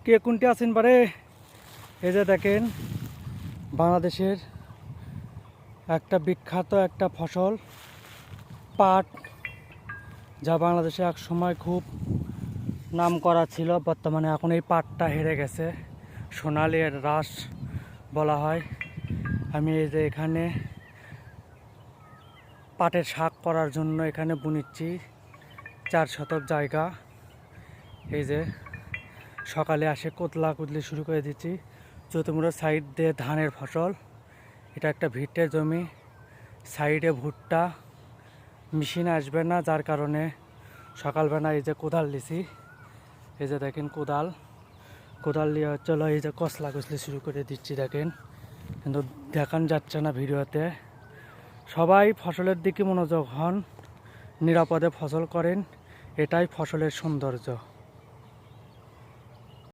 কে কোনটি আছেন বারে? এই যে দেখেন বাংলাদেশের একটা বিখ্যাত একটা ফসল পাট, যা বাংলাদেশে এক সময় খুব নাম করা ছিল। বর্তমানে এখন এই পাটটা হেরে গেছে, সোনালি রাস বলা হয়। আমি এই যে এখানে পাটের শাক করার জন্য এখানে বুনিচ্ছি 4 শতক জায়গা। এই যে সকালে আসে কোতলা কুতলি শুরু করে দিচ্ছি। চতুর্মুড়া সাইড দিয়ে ধানের ফসল, এটা একটা ভিটের জমি, সাইডে ভুট্টা। মেশিন আসবে না, যার কারণে সকালবেলা এই যে কোদাল দিছি। এই যে দেখেন কোদাল দিয়ে চলো এই যে কসলা কসলি শুরু করে দিচ্ছি দেখেন, কিন্তু দেখান যাচ্ছে না ভিডিওতে। সবাই ফসলের দিকে মনোযোগ হন, নিরাপদে ফসল করেন, এটাই ফসলের সৌন্দর্য।